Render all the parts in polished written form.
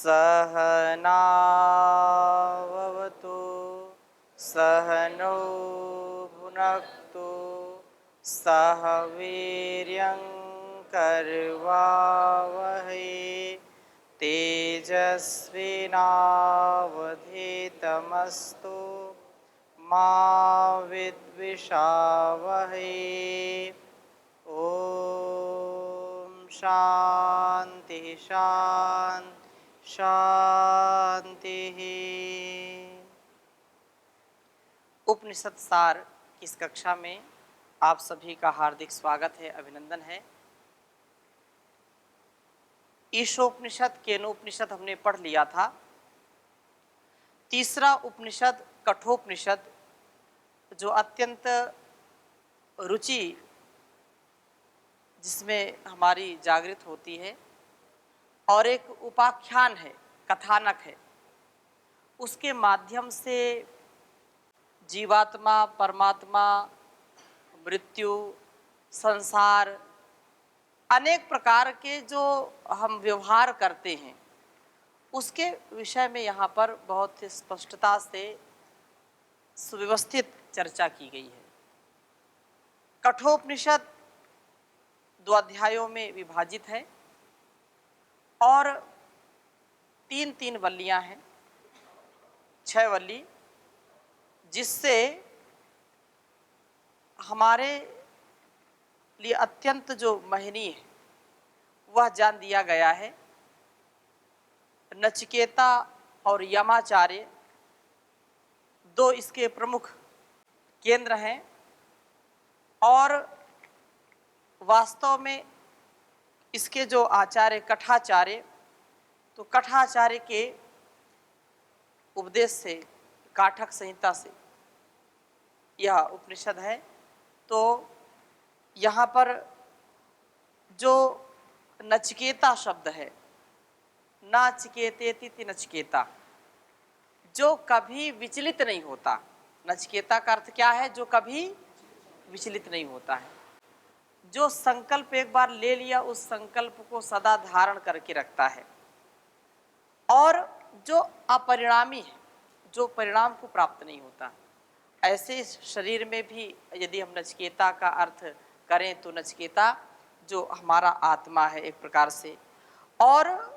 सहनाववतु सहनौ भुनक्तु सह वीर्यं करवावहै तेजस्विनावधीतमस्तु मा विद्विषावहै। ओम शांति शांति शांति। उपनिषद सार की इस कक्षा में आप सभी का हार्दिक स्वागत है, अभिनंदन है। ईशोपनिषद केनोपनिषद हमने पढ़ लिया था। तीसरा उपनिषद कठोपनिषद, जो अत्यंत रुचि जिसमें हमारी जागृत होती है, और एक उपाख्यान है, कथानक है। उसके माध्यम से जीवात्मा, परमात्मा, मृत्यु, संसार, अनेक प्रकार के जो हम व्यवहार करते हैं, उसके विषय में यहाँ पर बहुत ही स्पष्टता से सुव्यवस्थित चर्चा की गई है। कठोपनिषद 2 अध्यायों में विभाजित है और 3-3 वल्लियाँ हैं, 6 वल्ली, जिससे हमारे लिए अत्यंत जो महनीय है वह जान दिया गया है। नचिकेता और यमाचार्य 2 इसके प्रमुख केंद्र हैं, और वास्तव में इसके जो आचार्य कठाचार्य, तो कठाचार्य के उपदेश से, काठक संहिता से यह उपनिषद है। तो यहाँ पर जो नचिकेता शब्द है, नाचिकेतेति नचिकेता, जो कभी विचलित नहीं होता। नचिकेता का अर्थ क्या है? जो कभी विचलित नहीं होता है, जो संकल्प एक बार ले लिया उस संकल्प को सदा धारण करके रखता है, और जो अपरिणामी है, जो परिणाम को प्राप्त नहीं होता। ऐसे शरीर में भी यदि हम नचिकेता का अर्थ करें तो नचिकेता जो हमारा आत्मा है एक प्रकार से, और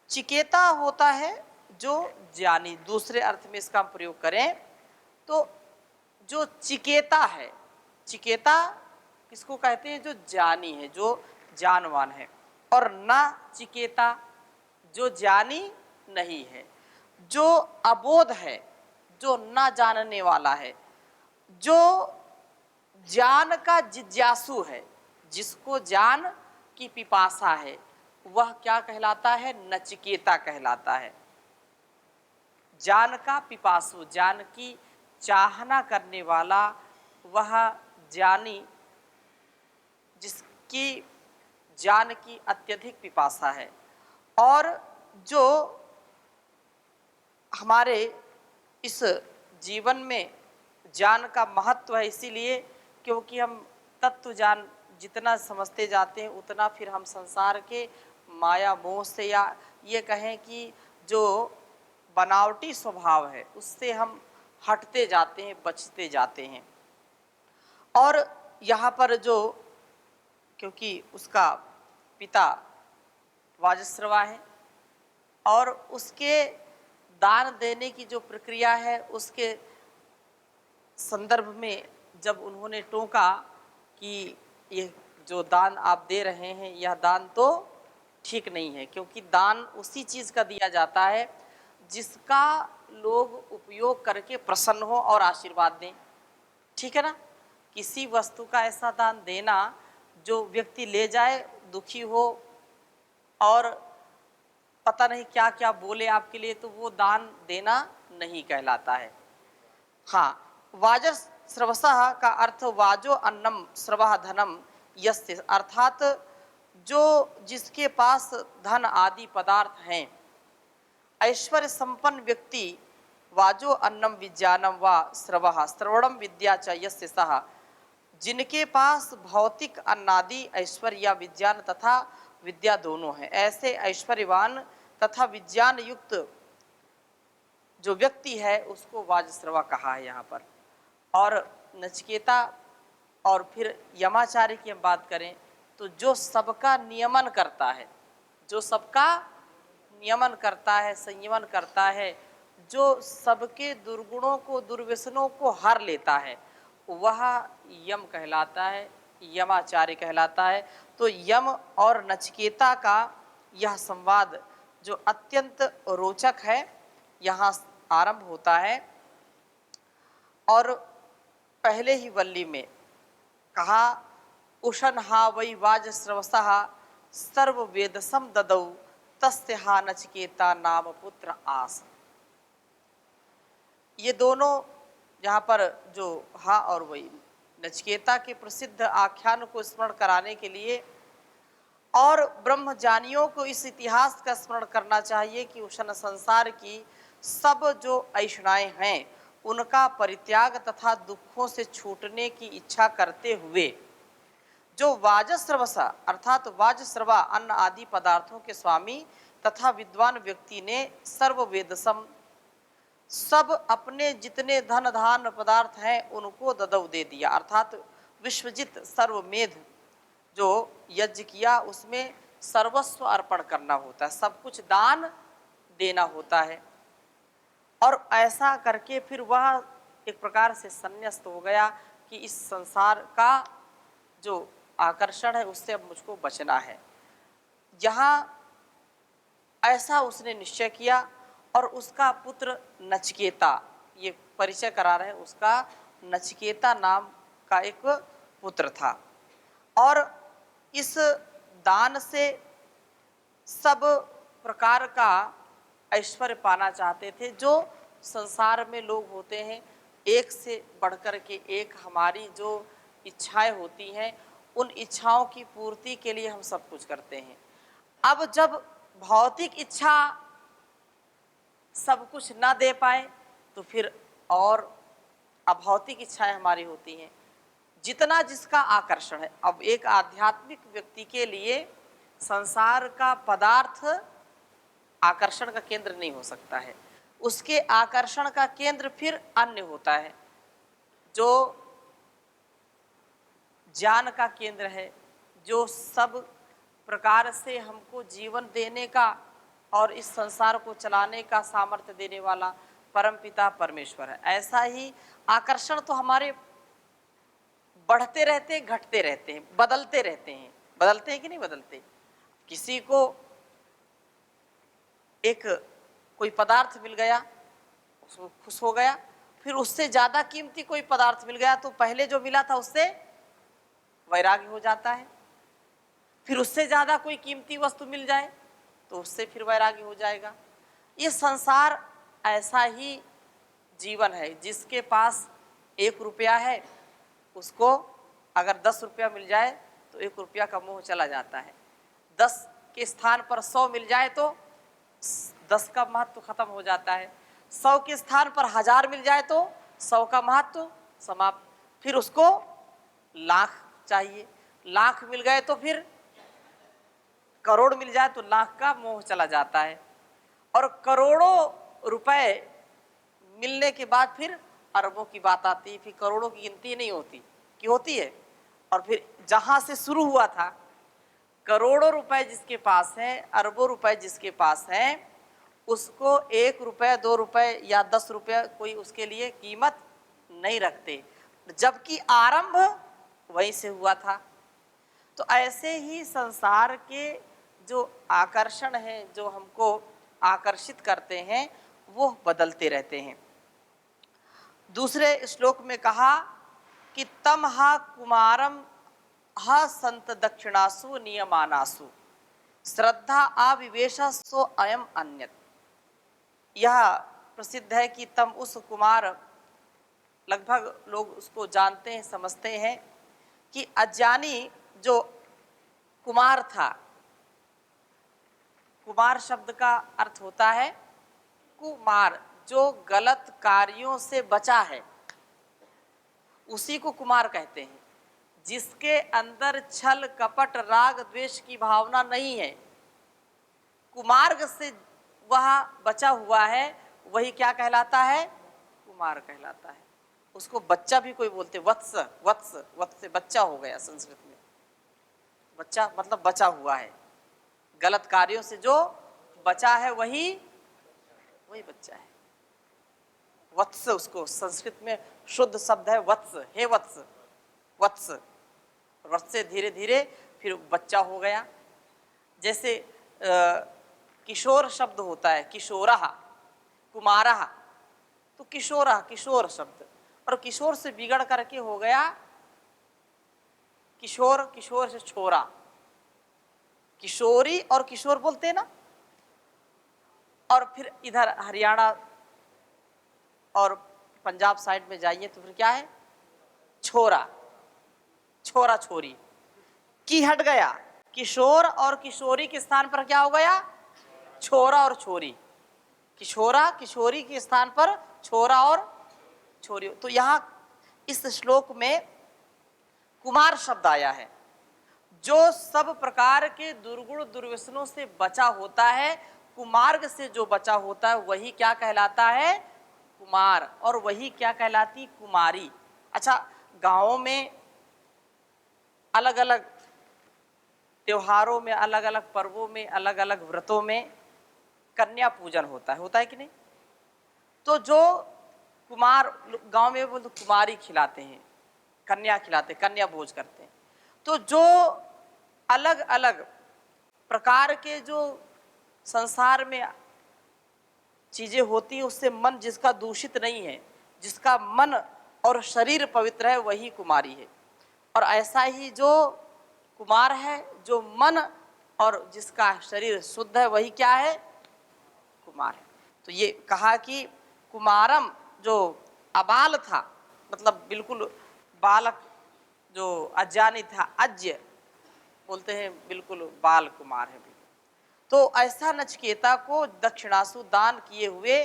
चिकेता होता है जो ज्ञानी। दूसरे अर्थ में इसका प्रयोग करें तो जो चिकेता है, चिकेता किसको कहते हैं? जो ज्ञानी है, जो ज्ञानवान है, और ना चिकेता जो ज्ञानी नहीं है, जो अबोध है, जो ना जानने वाला है, जो ज्ञान का जिज्ञासु है, जिसको ज्ञान की पिपासा है, वह क्या कहलाता है? नचिकेता कहलाता है। ज्ञान का पिपासु, ज्ञान की चाहना करने वाला, वह ज्ञानी जिसकी ज्ञान की अत्यधिक पिपासा है। और जो हमारे इस जीवन में ज्ञान का महत्व है, इसीलिए क्योंकि हम तत्व ज्ञान जितना समझते जाते हैं उतना फिर हम संसार के माया मोह से, या ये कहें कि जो बनावटी स्वभाव है उससे हम हटते जाते हैं, बचते जाते हैं। और यहाँ पर जो, क्योंकि उसका पिता वाजश्रवा है, और उसके दान देने की जो प्रक्रिया है उसके संदर्भ में जब उन्होंने टोका कि ये जो दान आप दे रहे हैं यह दान तो ठीक नहीं है, क्योंकि दान उसी चीज़ का दिया जाता है जिसका लोग उपयोग करके प्रसन्न हो और आशीर्वाद दें। ठीक है ना? किसी वस्तु का ऐसा दान देना जो व्यक्ति ले जाए, दुखी हो और पता नहीं क्या क्या बोले आपके लिए, तो वो दान देना नहीं कहलाता है। हाँ, वाजस्रवसः का अर्थ वाजो अन्नम स्रवः धनम यस्य, अर्थात जो जिसके पास धन आदि पदार्थ हैं, ऐश्वर्य संपन्न व्यक्ति, वाजो अन्नम विज्ञानम व स्रवः श्रवणम विद्या च यस्य सः, जिनके पास भौतिक अन्नादि ऐश्वर्य या विज्ञान तथा विद्या दोनों हैं, ऐसे ऐश्वर्यवान तथा विज्ञान युक्त जो व्यक्ति है उसको वाजश्रवा कहा है यहाँ पर। और नचिकेता और फिर यमाचार्य की हम बात करें तो जो सबका नियमन करता है, जो सबका नियमन करता है, संयमन करता है, जो सबके दुर्गुणों को, दुर्व्यसनों को हर लेता है, वह यम कहलाता है, यमाचार्य कहलाता है। तो यम और नचिकेता का यह संवाद जो अत्यंत रोचक है यहाँ आरंभ होता है। और पहले ही वल्ली में कहा, उशन हा वै वाजस्रवसः सर्व वेदसम ददौ तस्य हा नचिकेता नाम पुत्र आस। ये दोनों यहाँ पर जो हा और वही नचिकेता के प्रसिद्ध आख्यान को स्मरण कराने के लिए और ब्रह्मजानियों को इस इतिहास का स्मरण करना चाहिए कि उष्ण संसार की सब जो ऐषणाएं हैं उनका परित्याग तथा दुखों से छूटने की इच्छा करते हुए जो वाजस्रवसा अर्थात वाजस्रवा अन्न आदि पदार्थों के स्वामी तथा विद्वान व्यक्ति ने सर्व वेदसम सब अपने जितने धन धान पदार्थ हैं उनको ददव दे दिया, अर्थात विश्वजित सर्वमेध जो यज्ञ किया उसमें सर्वस्व अर्पण करना होता है, सब कुछ दान देना होता है। और ऐसा करके फिर वह एक प्रकार से संन्यास्त हो गया कि इस संसार का जो आकर्षण है उससे अब मुझको बचना है। यहाँ ऐसा उसने निश्चय किया और उसका पुत्र नचिकेता, ये परिचय करा रहे हैं, उसका नचिकेता नाम का एक पुत्र था। और इस दान से सब प्रकार का ऐश्वर्य पाना चाहते थे। जो संसार में लोग होते हैं एक से बढ़कर के एक, हमारी जो इच्छाएं होती हैं उन इच्छाओं की पूर्ति के लिए हम सब कुछ करते हैं। अब जब भौतिक इच्छा सब कुछ ना दे पाए तो फिर और अभौतिक इच्छाएं हमारी होती हैं, जितना जिसका आकर्षण है। अब एक आध्यात्मिक व्यक्ति के लिए संसार का पदार्थ आकर्षण का केंद्र नहीं हो सकता है, उसके आकर्षण का केंद्र फिर अन्य होता है जो ज्ञान का केंद्र है, जो सब प्रकार से हमको जीवन देने का और इस संसार को चलाने का सामर्थ्य देने वाला परमपिता परमेश्वर है। ऐसा ही आकर्षण तो हमारे बढ़ते रहते हैं, घटते रहते हैं, बदलते रहते हैं। बदलते हैं कि नहीं बदलते? किसी को एक कोई पदार्थ मिल गया उसको खुश हो गया, फिर उससे ज्यादा कीमती कोई पदार्थ मिल गया तो पहले जो मिला था उससे वैराग्य हो जाता है। फिर उससे ज्यादा कोई कीमती वस्तु मिल जाए तो उससे फिर वैराग्य हो जाएगा। ये संसार ऐसा ही जीवन है। जिसके पास 1 रुपया है उसको अगर 10 रुपया मिल जाए तो 1 रुपया का मोह चला जाता है। 10 के स्थान पर 100 मिल जाए तो 10 का महत्व खत्म हो जाता है। 100 के स्थान पर 1000 मिल जाए तो 100 का महत्व समाप्त। फिर उसको लाख चाहिए, लाख मिल गए तो फिर करोड़ मिल जाए तो लाख का मोह चला जाता है। और करोड़ों रुपए मिलने के बाद फिर अरबों की बात आती है, फिर करोड़ों की गिनती नहीं होती कि होती है। और फिर जहां से शुरू हुआ था, करोड़ों रुपए जिसके पास है, अरबों रुपए जिसके पास है, उसको 1 रुपए 2 रुपए या 10 रुपए कोई उसके लिए कीमत नहीं रखते, जबकि आरंभ वहीं से हुआ था। तो ऐसे ही संसार के जो आकर्षण हैं, जो हमको आकर्षित करते हैं, वो बदलते रहते हैं। दूसरे श्लोक में कहा कि तम हा कुमारम हा संत दक्षिणासु नियमानासु श्रद्धा आविवेश सो अयम अन्यत। यह प्रसिद्ध है कि तम उस कुमार, लगभग लोग उसको जानते हैं, समझते हैं कि अज्ञानी जो कुमार था, कुमार शब्द का अर्थ होता है कुमार, जो गलत कार्यों से बचा है उसी को कुमार कहते हैं। जिसके अंदर छल कपट राग द्वेष की भावना नहीं है, कुमार्ग से वह बचा हुआ है वही क्या कहलाता है? कुमार कहलाता है। उसको बच्चा भी कोई बोलते, वत्स, वत्स, वत्स से बच्चा हो गया संस्कृत में। बच्चा मतलब बचा हुआ है, गलत कार्यों से जो बचा है वही बच्चा है। वत्स, उसको संस्कृत में शुद्ध शब्द है वत्स, हे वत्स, वत्स। वत्स से धीरे धीरे फिर बच्चा हो गया। जैसे किशोर शब्द होता है, किशोरः, कुमारः, तो किशोरः किशोर शब्द, और किशोर से बिगड़ करके हो गया किशोर, किशोर से छोरा, किशोरी और किशोर बोलते हैं ना। और फिर इधर हरियाणा और पंजाब साइड में जाइए तो फिर क्या है? छोरा, छोरा छोरी, की हट गया, किशोर और किशोरी के स्थान पर क्या हो गया? छोरा और छोरी। किशोरा किशोरी के स्थान पर छोरा और छोरी। तो यहाँ इस श्लोक में कुमार शब्द आया है। जो सब प्रकार के दुर्गुण दुर्व्यसनों से बचा होता है, कुमार्ग से जो बचा होता है वही क्या कहलाता है? कुमार। और वही क्या कहलाती? कुमारी। अच्छा, गांवों में अलग अलग त्योहारों में, अलग अलग पर्वों में, अलग अलग व्रतों में कन्या पूजन होता है कि नहीं? तो जो कुमार गांव में बोलते कुमारी खिलाते हैं, कन्या खिलाते, कन्या भोज करते हैं। तो जो अलग अलग प्रकार के जो संसार में चीजें होती हैं उससे मन जिसका दूषित नहीं है, जिसका मन और शरीर पवित्र है, वही कुमारी है। और ऐसा ही जो कुमार है, जो मन और जिसका शरीर शुद्ध है, वही क्या है? कुमार है। तो ये कहा कि कुमारम, जो अबाल था, मतलब बिल्कुल बालक, जो अज्ञानी था, अज्ञ बोलते हैं, बिल्कुल बाल कुमार है। तो ऐसा नचिकेता को दक्षिणासु दान किए हुए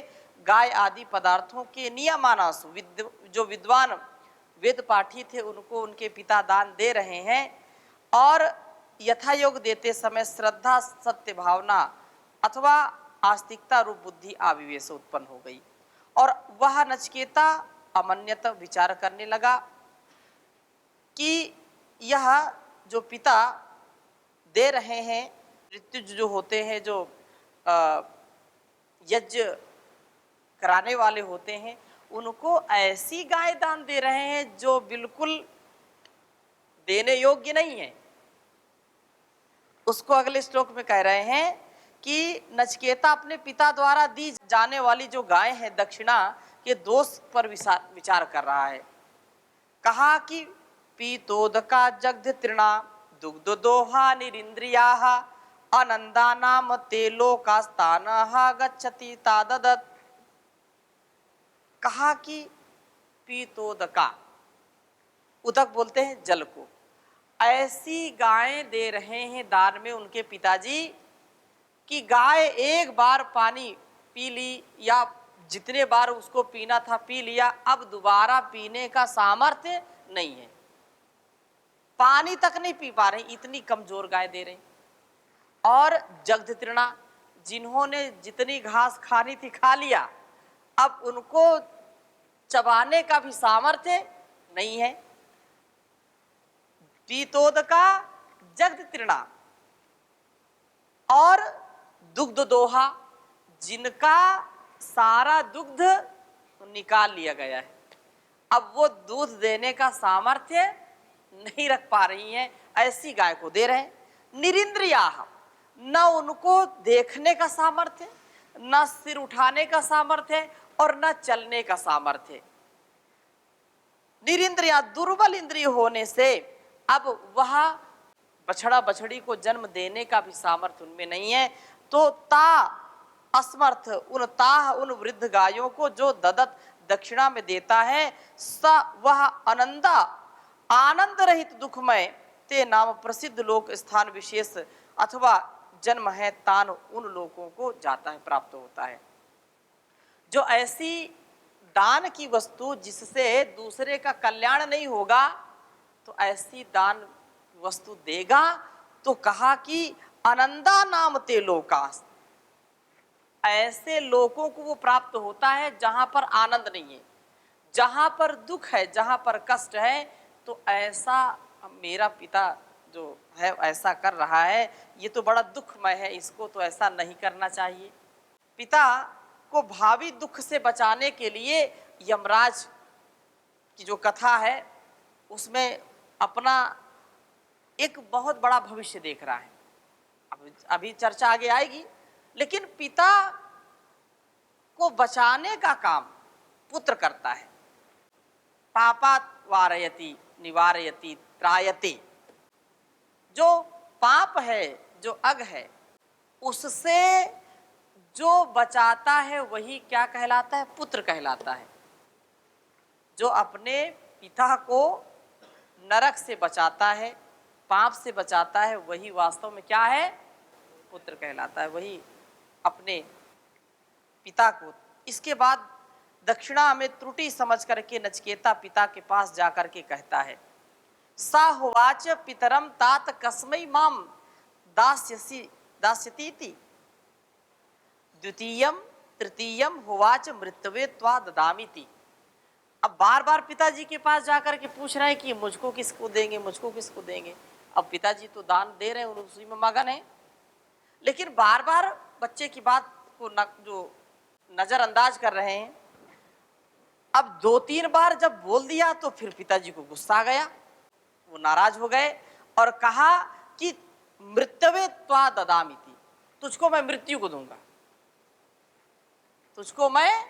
गाय आदि पदार्थों के नियमानासु जो विद्वान वेद पाठी थे उनको उनके पिता दान दे रहे हैं। और यथायोग देते समय श्रद्धा, सत्य भावना अथवा आस्तिकता रूप बुद्धि आविवेश उत्पन्न हो गई। और वह नचिकेता अमन्यत विचार करने लगा कि यह जो पिता दे रहे हैं, ऋतुज जो होते हैं, जो यज्ञ कराने वाले होते हैं, उनको ऐसी गाय दान दे रहे हैं जो बिल्कुल देने योग्य नहीं है। उसको अगले श्लोक में कह रहे हैं कि नचिकेता अपने पिता द्वारा दी जाने वाली जो गाय है दक्षिणा के दोष पर विचार कर रहा है। कहा कि पीतोदका जग्ध तृणा दुग्ध दोहा निरिंद्रियाः अनंदानाम ते लोकास्तानः गच्छति ताददत्। कहा कि पीतोदका, उदक बोलते हैं जल को, ऐसी गायें दे रहे हैं दान में उनके पिताजी कि गाय एक बार पानी पी ली या जितने बार उसको पीना था पी लिया, अब दोबारा पीने का सामर्थ्य नहीं है, पानी तक नहीं पी पा रहे, इतनी कमजोर गाय दे रहे। और जग्ध तृणा, जिन्होंने जितनी घास खानी थी खा लिया, अब उनको चबाने का भी सामर्थ्य नहीं है। पीतोदका जग्ध तृणा और दुग्ध दोहा, जिनका सारा दुग्ध निकाल लिया गया है, अब वो दूध देने का सामर्थ्य नहीं रख पा रही हैं, ऐसी गाय को दे रहे। निरिंद्रियाः, न उनको देखने का सामर्थ्य, न सिर उठाने का सामर्थ्य और न चलने का सामर्थ्य। निरिंद्रिया, दुर्बल इंद्रिय होने से अब वह बछड़ा बछड़ी को जन्म देने का भी सामर्थ्य उनमें नहीं है। तो ता असमर्थ उन वृद्ध गायों को जो ददत दक्षिणा में देता है, स वह अनंदा आनंद रहित दुखमय ते नाम प्रसिद्ध लोक स्थान विशेष अथवा जन्म है तान उन लोगों को जाता है, प्राप्त होता है। जो ऐसी दान की वस्तु जिससे दूसरे का कल्याण नहीं होगा, तो ऐसी दान वस्तु देगा। तो कहा कि अनंदा नाम ते लोकास, ऐसे लोगों को वो प्राप्त होता है जहां पर आनंद नहीं है, जहां पर दुख है, जहां पर कष्ट है। तो ऐसा मेरा पिता जो है ऐसा कर रहा है, ये तो बड़ा दुखमय है, इसको तो ऐसा नहीं करना चाहिए। पिता को भावी दुख से बचाने के लिए यमराज की जो कथा है उसमें अपना एक बहुत बड़ा भविष्य देख रहा है। अभी चर्चा आगे आएगी, लेकिन पिता को बचाने का काम पुत्र करता है। पापात् वारयति निवारयति त्रायते, जो पाप है, जो अग है, उससे जो बचाता है वही क्या कहलाता है? पुत्र कहलाता है। जो अपने पिता को नरक से बचाता है, पाप से बचाता है, वही वास्तव में क्या है? पुत्र कहलाता है। वही अपने पिता को। इसके बाद दक्षिणा में त्रुटि समझ करके नचिकेता पिता के पास जाकर के कहता है, सा होवाच पितरम तात कस्मै माम दास्यसि दास्यतीति द्वितीयम तृतीयम होवाच मृत्यवे त्वा ददामीति। अब बार बार पिताजी के पास जाकर के पूछ रहे हैं कि मुझको किसको देंगे, मुझको किसको देंगे। अब पिताजी तो दान दे रहे हैं, उसी में मगन है, लेकिन बार बार बच्चे की बात को जो नजरअंदाज कर रहे हैं। अब 2-3 बार जब बोल दिया तो फिर पिताजी को गुस्सा आ गया, वो नाराज हो गए और कहा कि मृत्यवे त्वा ददामीति, तुझको मैं मृत्यु को दूंगा, तुझको मैं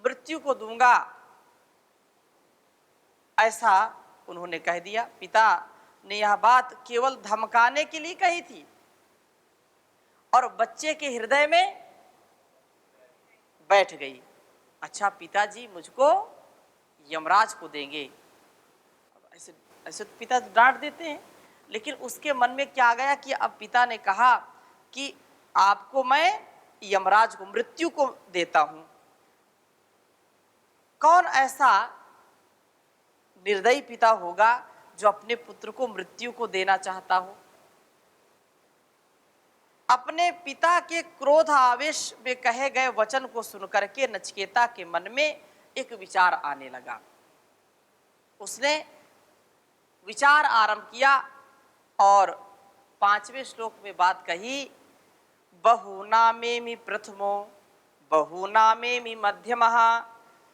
मृत्यु को दूंगा, ऐसा उन्होंने कह दिया। पिता ने यह बात केवल धमकाने के लिए कही थी और बच्चे के हृदय में बैठ गई। अच्छा, पिताजी मुझको यमराज को देंगे, ऐसे ऐसे तो पिता डांट देते हैं, लेकिन उसके मन में क्या गया कि अब पिता ने कहा कि आपको मैं यमराज को, मृत्यु को देता हूं। कौन ऐसा निर्दयी पिता होगा जो अपने पुत्र को मृत्यु को देना चाहता हो? अपने पिता के क्रोध आवेश में कहे गए वचन को सुनकर के नचिकेता के मन में एक विचार आने लगा। उसने विचार आरंभ किया और 5वें श्लोक में बात कही, बहुनामेमि प्रथमो बहुनामेमि मध्यमः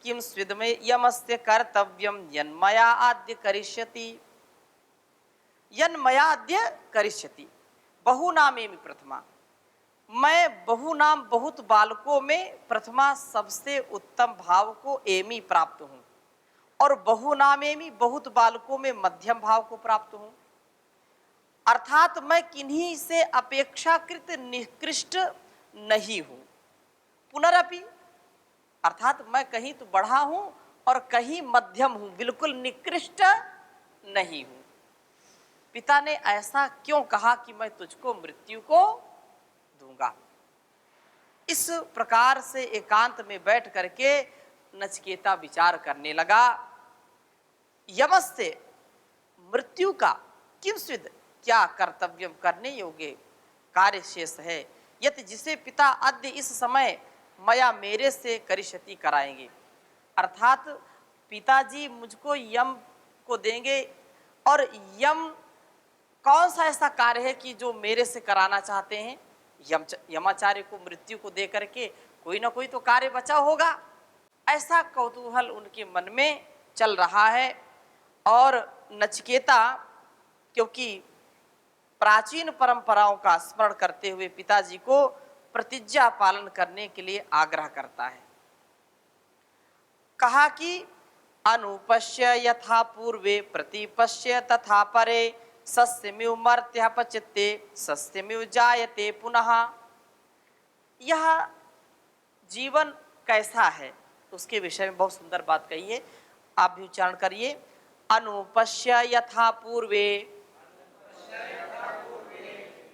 किम स्विद्मे यमस्य कर्तव्यम यन्मया आद्य करिष्यति यन्मयाद्य करिष्यति। बहुनामेमि प्रथमा, मैं बहुनाम बहुत बालकों में प्रथमा सबसे उत्तम भाव को एमी प्राप्त हूं, और बहुनामेमि बहुत बालकों में मध्यम भाव को प्राप्त हूं। अर्थात मैं किन्हीं से अपेक्षाकृत निकृष्ट नहीं हूं। पुनरपि, अर्थात मैं कहीं तो बढ़ा हूं और कहीं मध्यम हूं, बिल्कुल निकृष्ट नहीं हूं। पिता ने ऐसा क्यों कहा कि मैं तुझको मृत्यु को दूंगा? इस प्रकार से एकांत में बैठ करके नचिकेता विचार करने लगा। यमस्य, मृत्यु का, किम स्विद, क्या कर्तव्यम, करने योग्य कार्य शेष है, यत जिसे पिता अद्य इस समय मया मेरे से करिष्यति कराएंगे। अर्थात पिताजी मुझको यम को देंगे, और यम कौन सा ऐसा कार्य है कि जो मेरे से कराना चाहते हैं? यमाचार्य को मृत्यु को दे करके कोई ना कोई तो कार्य बचा होगा, ऐसा कौतूहल उनके मन में चल रहा है। और नचिकेता क्योंकि प्राचीन परंपराओं का स्मरण करते हुए पिताजी को प्रतिज्ञा पालन करने के लिए आग्रह करता है। कहा कि अनुपश्य यथा पूर्वे प्रतिपश्य तथा परे सस्यमिव मर्त्यपचित्ते सस्यमिव जायते पुनः। यह जीवन कैसा है उसके विषय में बहुत सुंदर बात कही है, आप भी उच्चारण करिए। अनुपश्य यथा पूर्वे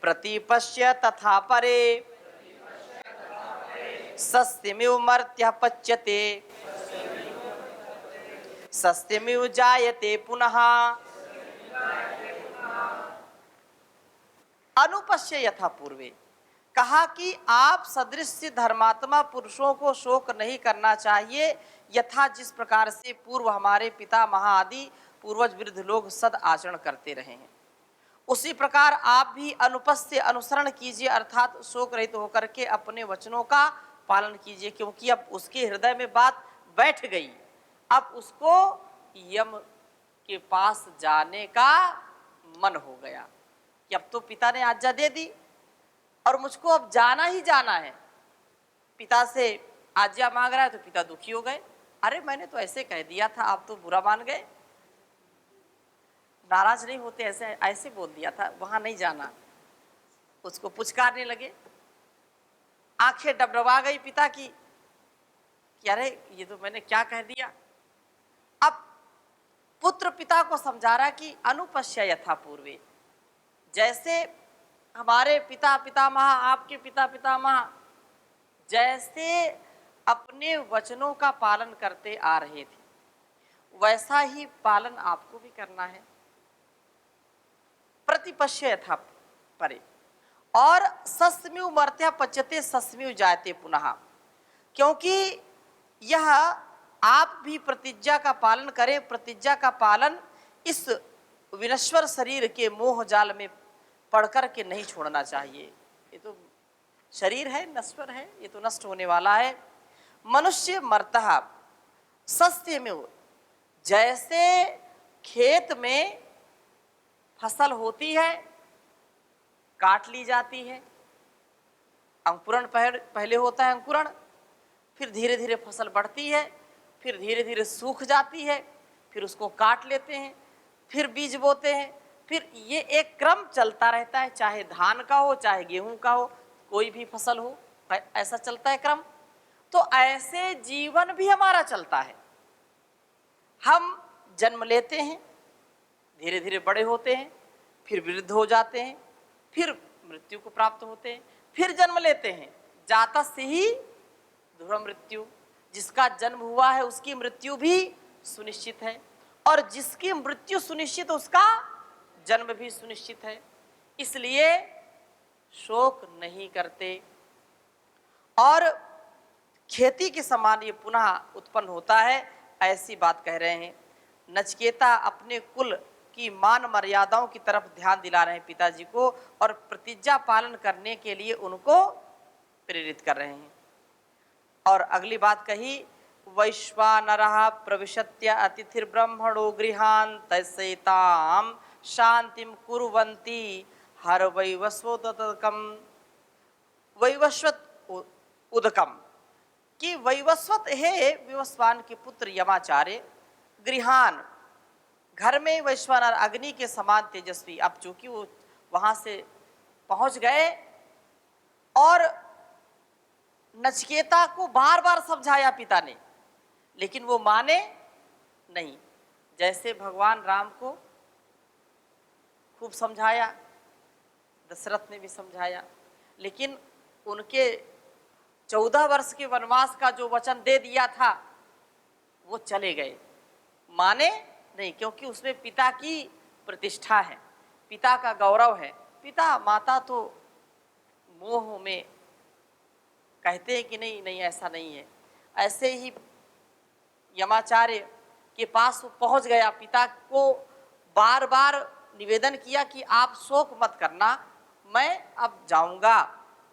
प्रतिपश्य तथा परे सस्यमिव मर्त्यः पच्यते सस्यमिव जायते पुनः। अनुपश्य यथा पूर्वे, कहा कि आप सदृश धर्मात्मा पुरुषों को शोक नहीं करना चाहिए, यथा जिस प्रकार से पूर्व हमारे पिता महाआदि पूर्वज वृद्ध लोग सद आचरण करते रहे हैं, उसी प्रकार आप भी अनुपस्थ अनुसरण कीजिए, अर्थात शोक रहित होकर के अपने वचनों का पालन कीजिए। क्योंकि अब उसके हृदय में बात बैठ गई, अब उसको यम के पास जाने का मन हो गया कि अब तो पिता ने आज्ञा दे दी और मुझको अब जाना ही जाना है। पिता से आज्ञा मांग रहा है तो पिता दुखी हो गए, अरे मैंने तो ऐसे कह दिया था, आप तो बुरा मान गए। नाराज नहीं होते, ऐसे ऐसे बोल दिया था, वहां नहीं जाना। उसको पुचकारने लगे, आंखें डबडबा गई पिता की कि अरे ये तो मैंने क्या कह दिया। अब पुत्र पिता को समझा रहा कि अनुपश्य यथा पूर्वे, जैसे हमारे पिता पितामह, आपके पिता पितामह जैसे अपने वचनों का पालन करते आ रहे थे, वैसा ही पालन आपको भी करना है। प्रतिपश्य यथा परे, और सस्म्यु मर्त्या पच्यते सस्म्यु जायते पुनः, क्योंकि यह आप भी प्रतिज्ञा का पालन करें। प्रतिज्ञा का पालन इस विनश्वर शरीर के मोह जाल में पढ़ कर के नहीं छोड़ना चाहिए। ये तो शरीर है, नश्वर है, ये तो नष्ट होने वाला है। मनुष्य मरता सस्य में हो, जैसे खेत में फसल होती है, काट ली जाती है, अंकुरण पहले होता है अंकुरण, फिर धीरे धीरे फसल बढ़ती है, फिर धीरे धीरे सूख जाती है, फिर उसको काट लेते हैं, फिर बीज बोते हैं, फिर ये एक क्रम चलता रहता है, चाहे धान का हो चाहे गेहूं का हो, कोई भी फसल हो, ऐसा चलता है क्रम। तो ऐसे जीवन भी हमारा चलता है। हम जन्म लेते हैं, धीरे धीरे बड़े होते हैं, फिर वृद्ध हो जाते हैं, फिर मृत्यु को प्राप्त होते हैं, फिर जन्म लेते हैं। जाता से ही ध्रुव मृत्यु, जिसका जन्म हुआ है उसकी मृत्यु भी सुनिश्चित है, और जिसकी मृत्यु सुनिश्चित उसका जन्म भी सुनिश्चित है। इसलिए शोक नहीं करते, और खेती के समान ये पुनः उत्पन्न होता है, ऐसी बात कह रहे हैं। नचिकेता अपने कुल की मान मर्यादाओं की तरफ ध्यान दिला रहे हैं पिताजी को, और प्रतिज्ञा पालन करने के लिए उनको प्रेरित कर रहे हैं। और अगली बात कही, वैश्वानरः प्रविशत्य अतिथिर्ब्रह्मणो गृहान् तस्यैतां शांतिं कुर्वन्ति हर वैवस्वतोदकम्। वैवस्वत उदकम, कि वैवस्वत है विवस्वान के पुत्र यमाचार्य, गृहान घर में वैश्वानर अग्नि के समान तेजस्वी। अब चूंकि वो वहां से पहुंच गए, और नचिकेता को बार बार समझाया पिता ने, लेकिन वो माने नहीं। जैसे भगवान राम को खूब समझाया, दशरथ ने भी समझाया, लेकिन उनके 14 वर्ष के वनवास का जो वचन दे दिया था वो चले गए, माने नहीं, क्योंकि उसमें पिता की प्रतिष्ठा है, पिता का गौरव है। पिता माता तो मोह में कहते हैं कि नहीं नहीं ऐसा नहीं है। ऐसे ही यमाचार्य के पास वो पहुंच गया, पिता को बार बार निवेदन किया कि आप शोक मत करना, मैं अब जाऊंगा,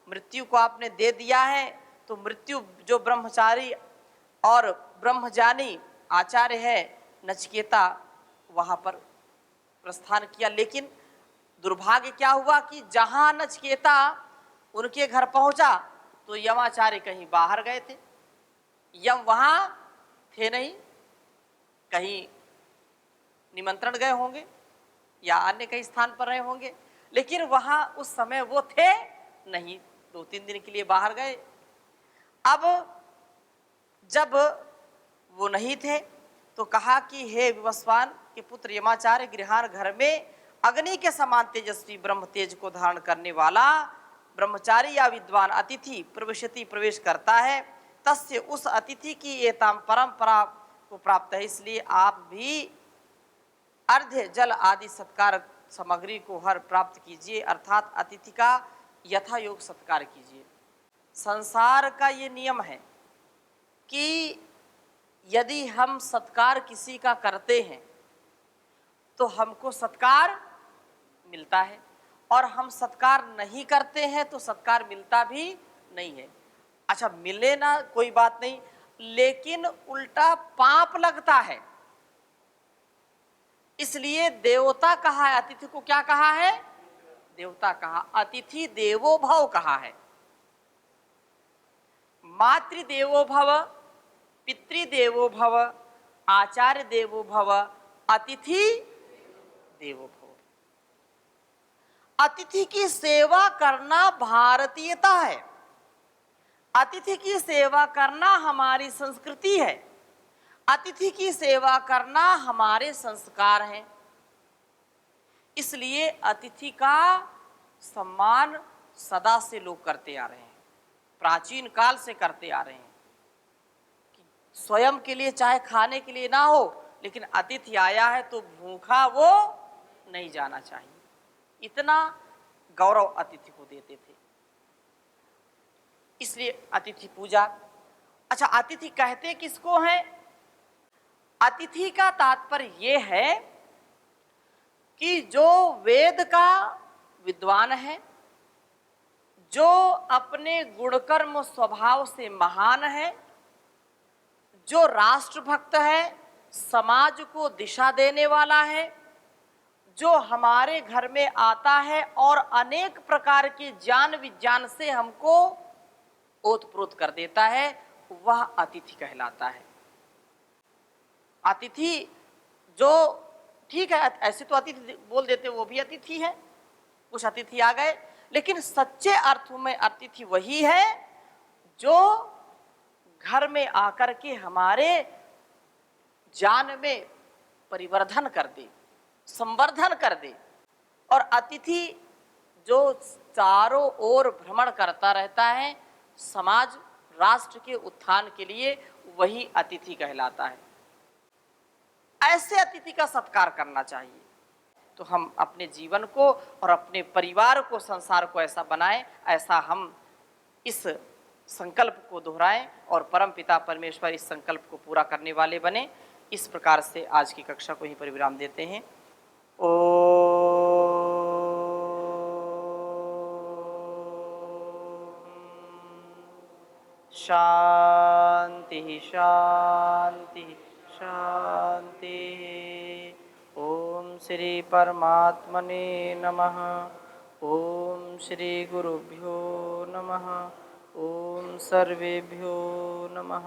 मृत्यु को आपने दे दिया है, तो मृत्यु जो ब्रह्मचारी और ब्रह्मजानी आचार्य है नचिकेता, वहां पर प्रस्थान किया। लेकिन दुर्भाग्य क्या हुआ कि जहां नचिकेता उनके घर पहुंचा तो यमाचार्य कहीं बाहर गए थे, यम वहां थे नहीं, कहीं निमंत्रण गए होंगे या अन्य कई स्थान पर रहे होंगे, लेकिन वहां उस समय वो थे नहीं, 2-3 दिन के लिए बाहर गए। अब जब वो नहीं थे तो कहा कि हे विवस्वान के पुत्र यमाचार्य, गृहान घर में अग्नि के समान तेजस्वी ब्रह्म तेज को धारण करने वाला ब्रह्मचारी या विद्वान अतिथि प्रविशति प्रवेश करता है, तस्य उस अतिथि की एताम परंपरा को प्राप्त है। इसलिए आप भी अर्घ्य जल आदि सत्कार सामग्री को हर प्राप्त कीजिए, अर्थात अतिथि का यथा योग सत्कार कीजिए। संसार का ये नियम है कि यदि हम सत्कार किसी का करते हैं तो हमको सत्कार मिलता है, और हम सत्कार नहीं करते हैं तो सत्कार मिलता भी नहीं है। अच्छा, मिले ना कोई बात नहीं, लेकिन उल्टा पाप लगता है। इसलिए देवता कहा है, अतिथि को क्या कहा है? देवता कहा। अतिथि देवो भव कहा है। मातृदेवो भव, पितृदेवो भव, आचार्य देवो भव, अतिथि देवो भव। अतिथि की सेवा करना भारतीयता है। अतिथि की सेवा करना हमारी संस्कृति है। अतिथि की सेवा करना हमारे संस्कार हैं। इसलिए अतिथि का सम्मान सदा से लोग करते आ रहे हैं, प्राचीन काल से करते आ रहे हैं। स्वयं के लिए चाहे खाने के लिए ना हो, लेकिन अतिथि आया है तो भूखा वो नहीं जाना चाहिए। इतना गौरव अतिथि को देते थे, इसलिए अतिथि पूजा। अच्छा, अतिथि कहते किसको हैं? अतिथि का तात्पर्य यह है कि जो वेद का विद्वान है, जो अपने गुणकर्म स्वभाव से महान है, जो राष्ट्रभक्त है, समाज को दिशा देने वाला है, जो हमारे घर में आता है और अनेक प्रकार के ज्ञान विज्ञान से हमको ओतप्रोत कर देता है, वह अतिथि कहलाता है। अतिथि जो, ठीक है, ऐसे तो अतिथि बोल देते वो भी अतिथि है, कुछ अतिथि आ गए, लेकिन सच्चे अर्थों में अतिथि वही है जो घर में आकर के हमारे ज्ञान में परिवर्धन कर दे, संवर्धन कर दे। और अतिथि जो चारों ओर भ्रमण करता रहता है समाज राष्ट्र के उत्थान के लिए, वही अतिथि कहलाता है। ऐसे अतिथि का सत्कार करना चाहिए। तो हम अपने जीवन को और अपने परिवार को, संसार को ऐसा बनाएं, ऐसा हम इस संकल्प को दोहराएं और परमपिता परमेश्वर इस संकल्प को पूरा करने वाले बने। इस प्रकार से आज की कक्षा को यहीं पर विराम देते हैं। शांति शांति शांति। ओम श्री परमात्मने नमः। ओम श्री गुरुभ्यो नमः। ओम सर्वेभ्यो नमः।